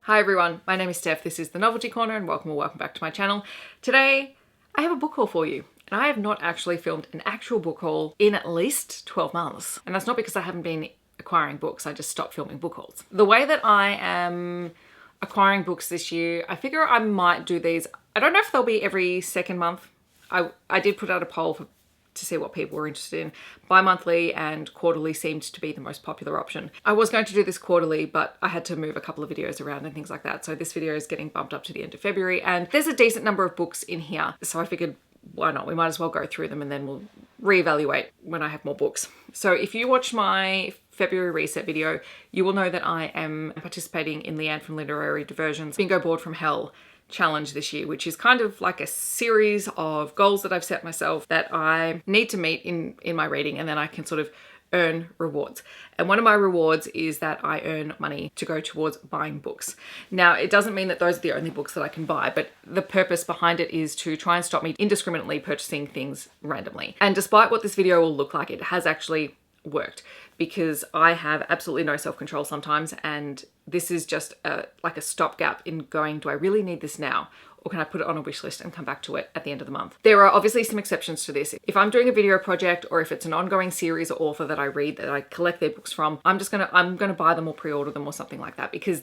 Hi everyone, my name is Steph, this is the Novelty Corner and welcome or welcome back to my channel. Today I have a book haul for you and I have not actually filmed an actual book haul in at least 12 months. And that's not because I haven't been acquiring books, I just stopped filming book hauls. The way that I am acquiring books this year, I figure I might do these. I don't know if they'll be every second month. I did put out a poll to see what people were interested in. Bi-monthly and quarterly seemed to be the most popular option. I was going to do this quarterly, but I had to move a couple of videos around and things like that. So this video is getting bumped up to the end of February and there's a decent number of books in here. So I figured, why not? We might as well go through them and then we'll reevaluate when I have more books. So if you watch my February reset video, you will know that I am participating in Leanne from Literary Diversion's Bingo Board from Hell challenge this year, which is kind of like a series of goals that I've set myself that I need to meet in my reading, and then I can sort of earn rewards. And one of my rewards is that I earn money to go towards buying books. Now, it doesn't mean that those are the only books that I can buy, but the purpose behind it is to try and stop me indiscriminately purchasing things randomly. And despite what this video will look like, it has actually worked because I have absolutely no self-control sometimes, and this is just like a stopgap in going, do I really need this now? Or can I put it on a wish list and come back to it at the end of the month? There are obviously some exceptions to this. If I'm doing a video project or if it's an ongoing series or author that I read that I collect their books from, I'm gonna buy them or pre-order them or something like that, because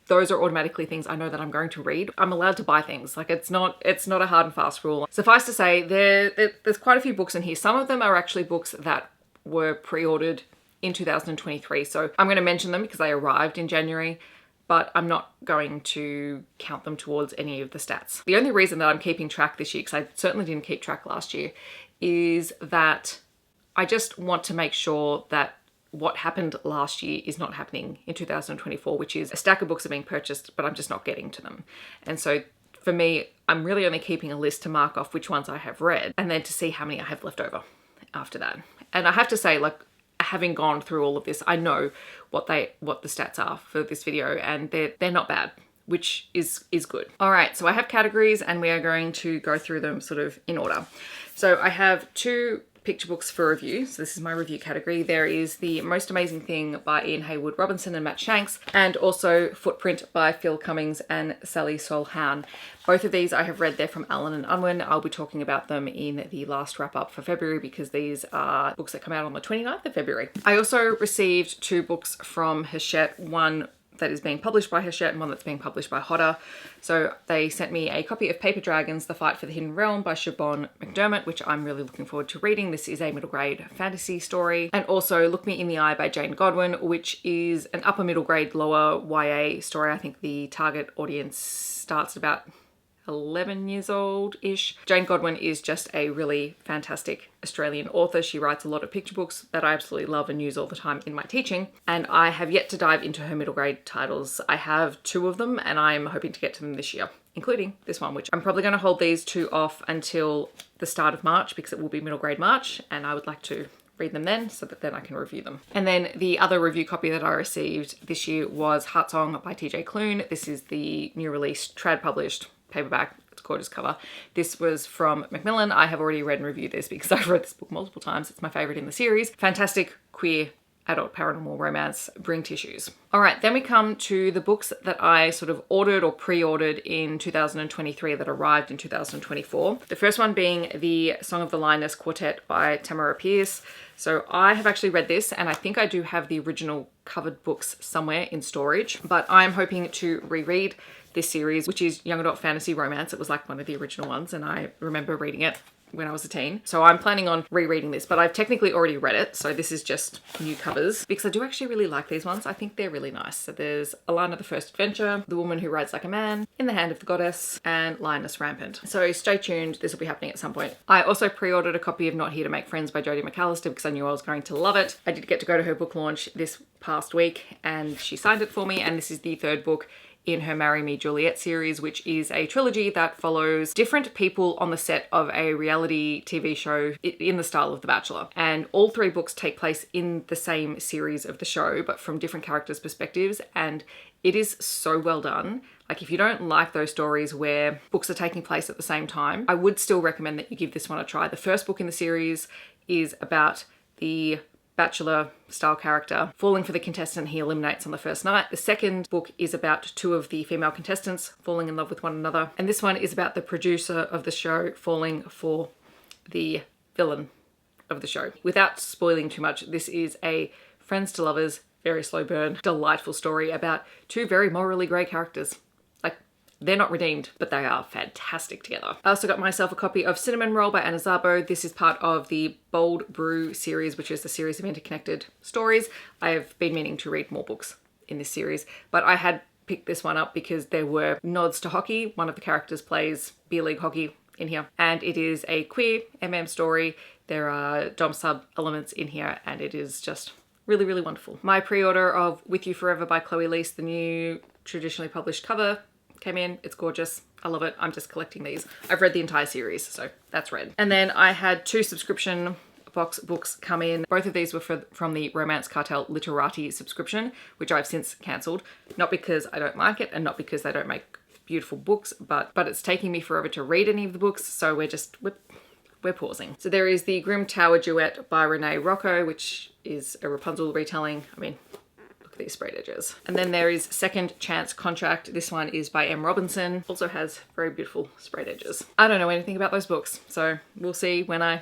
those are automatically things I know that I'm going to read. I'm allowed to buy things. Like it's not a hard and fast rule. Suffice to say, there's quite a few books in here. Some of them are actually books that were pre-ordered in 2023. So I'm going to mention them because they arrived in January, but I'm not going to count them towards any of the stats. The only reason that I'm keeping track this year, because I certainly didn't keep track last year, is that I just want to make sure that what happened last year is not happening in 2024, which is a stack of books are being purchased, but I'm just not getting to them. And so for me, I'm really only keeping a list to mark off which ones I have read and then to see how many I have left over after that. And I have to say, like, having gone through all of this, I know what the stats are for this video, and they're not bad, which is good. All right, so I have categories and we are going to go through them sort of in order. So I have two picture books for review. So this is my review category. There is The Most Amazing Thing by Ian Hayward-Robinson and Matt Shanks, and also Footprint by Phil Cummings and Sally Solhan. Both of these I have read. They're from Allen and Unwin. I'll be talking about them in the last wrap up for February because these are books that come out on the 29th of February. I also received two books from Hachette, one that is being published by Hachette and one that's being published by Hodder. So they sent me a copy of Paper Dragons, The Fight for the Hidden Realm by Siobhan McDermott, which I'm really looking forward to reading. This is a middle grade fantasy story. And also Look Me in the Eye by Jane Godwin, which is an upper middle grade, lower YA story. I think the target audience starts at about 11 years old-ish. Jane Godwin is just a really fantastic Australian author. She writes a lot of picture books that I absolutely love and use all the time in my teaching. And I have yet to dive into her middle grade titles. I have two of them and I'm hoping to get to them this year, including this one, which I'm probably going to hold these two off until the start of March because it will be middle grade March and I would like to read them then so that then I can review them. And then the other review copy that I received this year was Heartsong by TJ Klune. This is the new release, trad published paperback. It's a gorgeous cover. This was from Macmillan. I have already read and reviewed this because I've read this book multiple times. It's my favorite in the series. Fantastic queer adult paranormal romance. Bring tissues. All right, then we come to the books that I sort of ordered or pre-ordered in 2023 that arrived in 2024. The first one being The Song of the Lioness Quartet by Tamora Pierce. So I have actually read this and I think I do have the original covered books somewhere in storage, but I'm hoping to reread this series, which is young adult fantasy romance. It was like one of the original ones and I remember reading it when I was a teen. So I'm planning on rereading this, but I've technically already read it. So this is just new covers because I do actually really like these ones. I think they're really nice. So there's Alana the First Adventure, The Woman Who Rides Like a Man, In the Hand of the Goddess, and Lioness Rampant. So stay tuned. This will be happening at some point. I also pre-ordered a copy of Not Here to Make Friends by Jodi McAllister because I knew I was going to love it. I did get to go to her book launch this past week and she signed it for me. And this is the third book in her Marry Me Juliet series, which is a trilogy that follows different people on the set of a reality TV show in the style of The Bachelor. And all three books take place in the same series of the show, but from different characters' perspectives. And it is so well done. Like if you don't like those stories where books are taking place at the same time, I would still recommend that you give this one a try. The first book in the series is about the bachelor style character falling for the contestant he eliminates on the first night. The second book is about two of the female contestants falling in love with one another. And this one is about the producer of the show falling for the villain of the show. Without spoiling too much, this is a friends to lovers, very slow burn, delightful story about two very morally grey characters. Like, they're not redeemed, but they are fantastic together. I also got myself a copy of Cinnamon Roll by Anna Zabo. This is part of the Bold Brew series, which is a series of interconnected stories. I have been meaning to read more books in this series, but I had picked this one up because there were nods to hockey. One of the characters plays beer league hockey in here, and it is a queer story. There are dom sub elements in here, and it is just really, really wonderful. My pre-order of With You Forever by Chloe Liese, the new traditionally published cover, came in. It's gorgeous. I love it. I'm just collecting these. I've read the entire series, so that's read. And then I had 2 subscription box books come in. Both of these were from the Romance Cartel Literati subscription, which I've since cancelled. Not because I don't like it, and not because they don't make beautiful books, but it's taking me forever to read any of the books, so we're pausing. So there is the Grim Tower Duet by Renee Rocco, which is a Rapunzel retelling. I mean, look at these sprayed edges. And then there is Second Chance Contract. This one is by M. Robinson. Also has very beautiful sprayed edges. I don't know anything about those books, so we'll see when I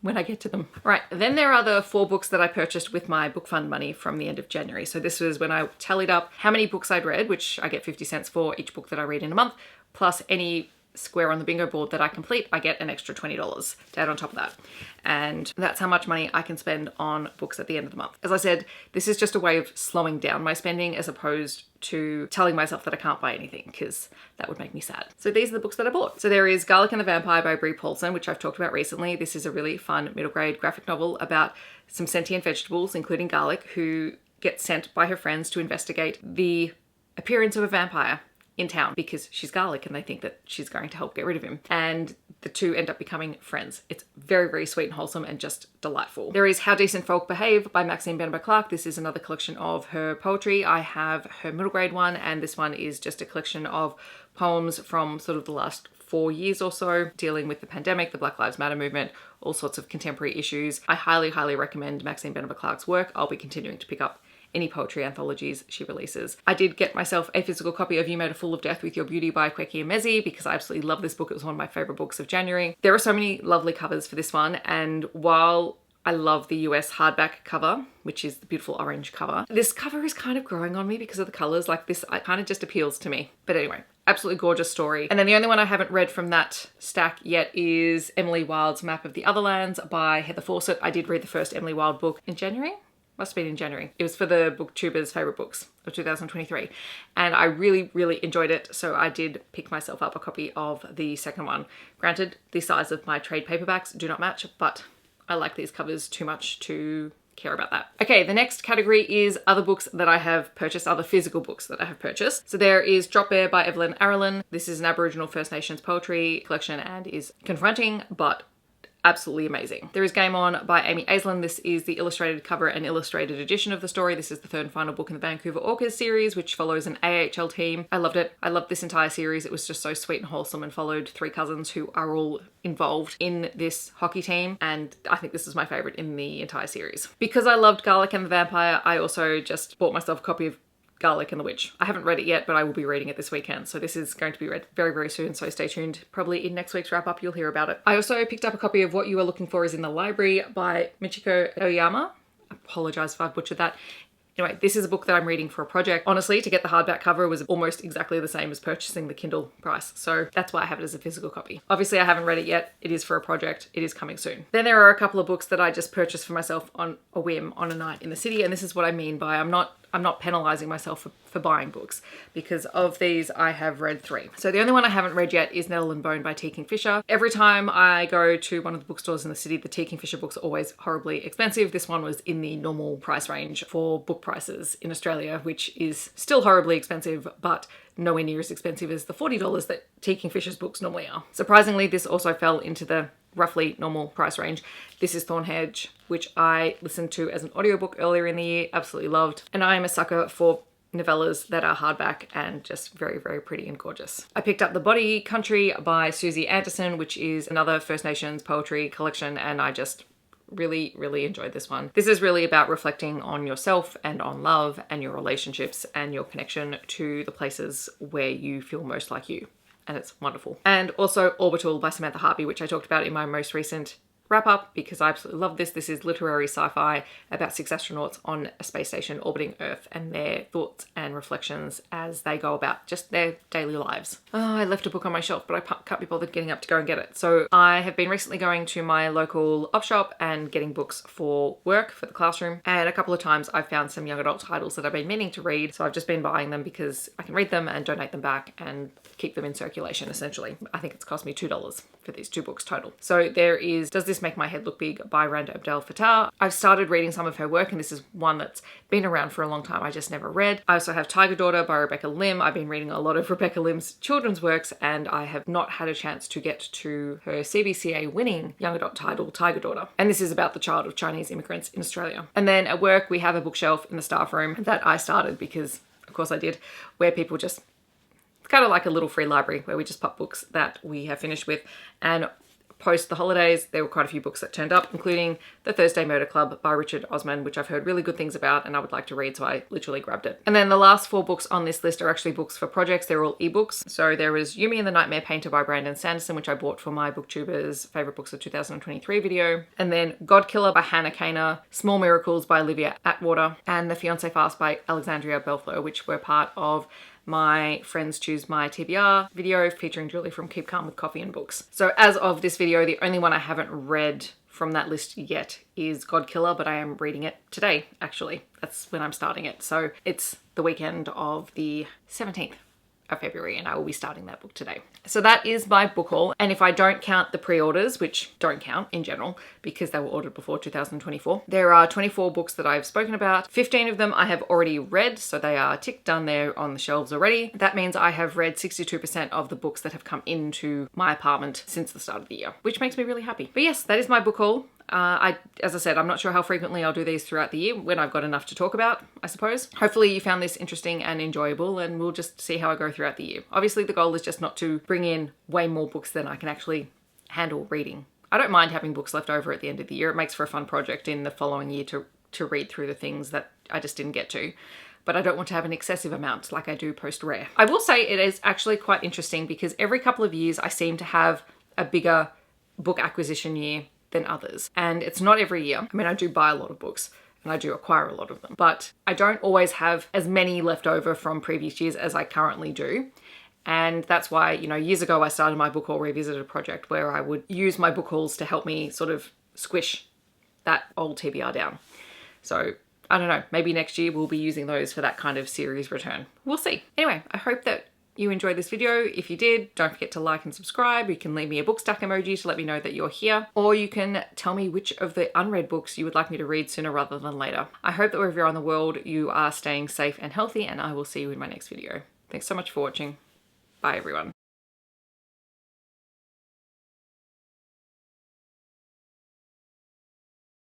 get to them. Right, then there are the 4 books that I purchased with my book fund money from the end of January. So this was when I tallied up how many books I'd read, which I get 50 cents for each book that I read in a month, plus any square on the bingo board that I complete, I get an extra $20 to add on top of that. And that's how much money I can spend on books at the end of the month. As I said, this is just a way of slowing down my spending as opposed to telling myself that I can't buy anything, because that would make me sad. So these are the books that I bought. So there is Garlic and the Vampire by Bree Paulsen, which I've talked about recently. This is a really fun middle grade graphic novel about some sentient vegetables, including garlic, who get sent by her friends to investigate the appearance of a vampire in town because she's garlic and they think that she's going to help get rid of him. And the two end up becoming friends. It's very, very sweet and wholesome and just delightful. There is How Decent Folk Behave by Maxine Beneba-Clarke. This is another collection of her poetry. I have her middle grade one, and this one is just a collection of poems from sort of the last 4 years or so, dealing with the pandemic, the Black Lives Matter movement, all sorts of contemporary issues. I highly, highly recommend Maxine Beneba-Clarke's work. I'll be continuing to pick up any poetry anthologies she releases. I did get myself a physical copy of You Made a Fool of Death with Your Beauty by Akwaeke and Emezi because I absolutely love this book. It was one of my favorite books of January. There are so many lovely covers for this one, and while I love the US hardback cover, which is the beautiful orange cover, this cover is kind of growing on me because of the colors. Like this, it kind of just appeals to me. But anyway, absolutely gorgeous story. And then the only one I haven't read from that stack yet is Emily Wilde's Map of the Otherlands by Heather Fawcett. I did read the first Emily Wilde book in January. Must have been in January. It was for the BookTubers Favorite Books of 2023. And I really, really enjoyed it. So I did pick myself up a copy of the second one. Granted, the size of my trade paperbacks do not match, but I like these covers too much to care about that. Okay, the next category is other books that I have purchased, other physical books that I have purchased. So there is Drop Bear by Evelyn Araluen. This is an Aboriginal First Nations poetry collection and is confronting, but absolutely amazing. There is Game On by Amy Aislin. This is the illustrated cover and illustrated edition of the story. This is the third and final book in the Vancouver Orcas series, which follows an AHL team. I loved it. I loved this entire series. It was just so sweet and wholesome and followed 3 cousins who are all involved in this hockey team. And I think this is my favorite in the entire series. Because I loved Garlic and the Vampire, I also just bought myself a copy of Garlic and the Witch. I haven't read it yet, but I will be reading it this weekend. So this is going to be read very, very soon. So stay tuned. Probably in next week's wrap up, you'll hear about it. I also picked up a copy of What You Are Looking For Is in the Library by Michiko Aoyama. I apologize if I've butchered that. Anyway, this is a book that I'm reading for a project. Honestly, to get the hardback cover was almost exactly the same as purchasing the Kindle price. So that's why I have it as a physical copy. Obviously, I haven't read it yet. It is for a project. It is coming soon. Then there are a couple of books that I just purchased for myself on a whim on a night in the city. And this is what I mean by I'm not penalizing myself for buying books, because of these I have read 3. So the only one I haven't read yet is Nettle and Bone by T. Kingfisher. Every time I go to one of the bookstores in the city, the T. Kingfisher books are always horribly expensive. This one was in the normal price range for book prices in Australia, which is still horribly expensive, but nowhere near as expensive as the $40 that T. Kingfisher's books normally are. Surprisingly, this also fell into the roughly normal price range. This is Thornhedge, which I listened to as an audiobook earlier in the year, absolutely loved. And I am a sucker for novellas that are hardback and just very, very pretty and gorgeous. I picked up The Body Country by Susie Anderson, which is another First Nations poetry collection, and I just Really, really enjoyed this one. This is really about reflecting on yourself and on love and your relationships and your connection to the places where you feel most like you. And it's wonderful. And also Orbital by Samantha Harpy, which I talked about in my most recent wrap up because I absolutely love this. This is literary sci-fi about 6 astronauts on a space station orbiting Earth and their thoughts and reflections as they go about just their daily lives. Oh, I left a book on my shelf, but I can't be bothered getting up to go and get it. So I have been recently going to my local op shop and getting books for work, for the classroom. And a couple of times I've found some young adult titles that I've been meaning to read. So I've just been buying them because I can read them and donate them back and keep them in circulation, essentially. I think it's cost me $2 for these 2 books total. So there is Does This Make My Head Look Big by Randa Abdel Fattah. I've started reading some of her work, and this is one that's been around for a long time. I just never read. I also have Tiger Daughter by Rebecca Lim. I've been reading a lot of Rebecca Lim's children's works, and I have not had a chance to get to her CBCA winning young adult title, Tiger Daughter. And this is about the child of Chinese immigrants in Australia. And then at work, we have a bookshelf in the staff room that I started because, of course I did, where people just, it's kind of like a little free library where we just pop books that we have finished with. And post the holidays, there were quite a few books that turned up, including The Thursday Murder Club by Richard Osman, which I've heard really good things about and I would like to read, so I literally grabbed it. And then the last 4 books on this list are actually books for projects. They're all ebooks. So there is Yumi and the Nightmare Painter by Brandon Sanderson, which I bought for my BookTubers Favorite Books of 2023 video. And then God Killer by Hannah Kaner, Small Miracles by Olivia Atwater, and The Fiancé Fast by Alexandria Belfleur, which were part of my Friends Choose My TBR video featuring Julie from Keep Calm with Coffee and Books. So as of this video, the only one I haven't read from that list yet is God Killer, but I am reading it today, actually. That's when I'm starting it. So it's the weekend of the 17th of February, and I will be starting that book today. So that is my book haul. And if I don't count the pre-orders, which don't count in general because they were ordered before 2024, there are 24 books that I've spoken about. 15 of them I have already read, so they are ticked done there on the shelves already. That means I have read 62% of the books that have come into my apartment since the start of the year, which makes me really happy. But yes, that is my book haul. As I said, I'm not sure how frequently I'll do these throughout the year when I've got enough to talk about, I suppose. Hopefully you found this interesting and enjoyable, and we'll just see how I go throughout the year. Obviously the goal is just not to bring in way more books than I can actually handle reading. I don't mind having books left over at the end of the year. It makes for a fun project in the following year to read through the things that I just didn't get to. But I don't want to have an excessive amount like I do post Rare. I will say it is actually quite interesting because every couple of years I seem to have a bigger book acquisition year than others. And it's not every year. I mean, I do buy a lot of books and I do acquire a lot of them, but I don't always have as many left over from previous years as I currently do. And that's why, you know, years ago I started my book haul revisited project where I would use my book hauls to help me sort of squish that old TBR down. So I don't know, maybe next year we'll be using those for that kind of series return. We'll see. Anyway, I hope that you enjoyed this video. If you did, don't forget to like and subscribe. You can leave me a book stack emoji to let me know that you're here, or you can tell me which of the unread books you would like me to read sooner rather than later. I hope that wherever you're on the world, you are staying safe and healthy, and I will see you in my next video. Thanks so much for watching. Bye everyone.